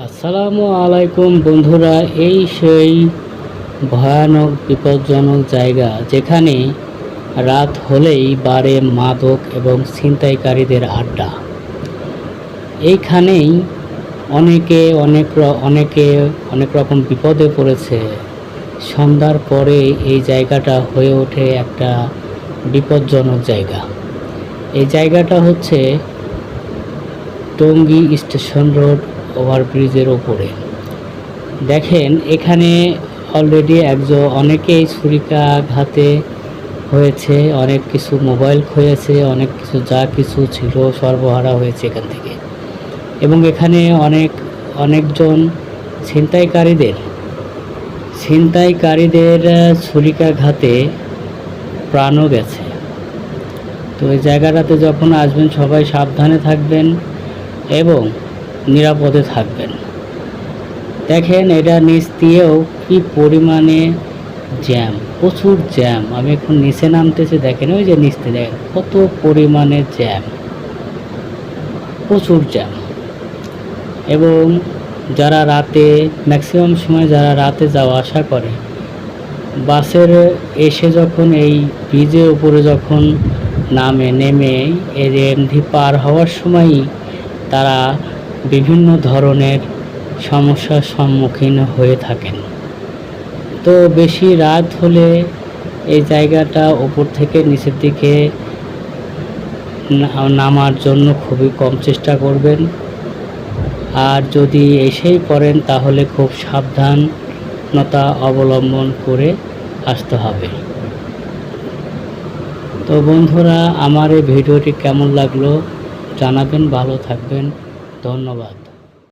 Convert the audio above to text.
আসসালামু আলাইকুম বন্ধুরা, এই সেই ভয়ানক বিপজ্জনক জায়গা যেখানে রাত হলেই বাড়ে মাদক এবং ছিনতাইকারীদের আড্ডা। এইখানেই অনেকে অনেক রকম বিপদে পড়েছে। সন্ধ্যার পরে এই জায়গাটা হয়ে ওঠে একটা বিপজ্জনক জায়গা। এই জায়গাটা হচ্ছে টঙ্গী স্টেশন রোড ওভারব্রিজের ওপরে। দেখেন, এখানে অলরেডি অনেকেই ছুরিকাঘাতে হয়েছে, অনেক কিছু মোবাইল ক্ষয়েছে, অনেক কিছু যা কিছু ছিল সর্বহারা হয়েছে এখান থেকে। এবং এখানে অনেকজন ছিনতাইকারীদের ছুরিকাঘাতে প্রাণও গেছে। তো এই জায়গাটাতে যখন আসবেন সবাই সাবধানে থাকবেন এবং নিরাপদে থাকবেন। দেখেন, এটা নিচ দিয়েও কি পরিমাণে জ্যাম, প্রচুর জ্যাম। আমি এখন নিচে নামতেছি, দেখেন ওই যে নিচতে দেখেন কত পরিমাণে জ্যাম, প্রচুর জ্যাম। এবং যারা ম্যাক্সিমাম সময় যারা রাতে যাওয়া আসা করে, বাসের এসে যখন এই ব্রিজের উপরে যখন নেমে এই এমভি পার হওয়ার সময়ই তারা বিভিন্ন ধরনের সমস্যার সম্মুখীন হয়ে থাকেন। তো বেশি রাত হলে এই জায়গাটা উপর থেকে নিচের দিকে নামার জন্য খুবই কম চেষ্টা করবেন। আর যদি এসেই পড়েন তাহলে খুব সাবধানতা অবলম্বন করে আসতে হবে। তো বন্ধুরা, আমার এই ভিডিওটি কেমন লাগলো জানাবেন। ভালো থাকবেন, ধন্যবাদ।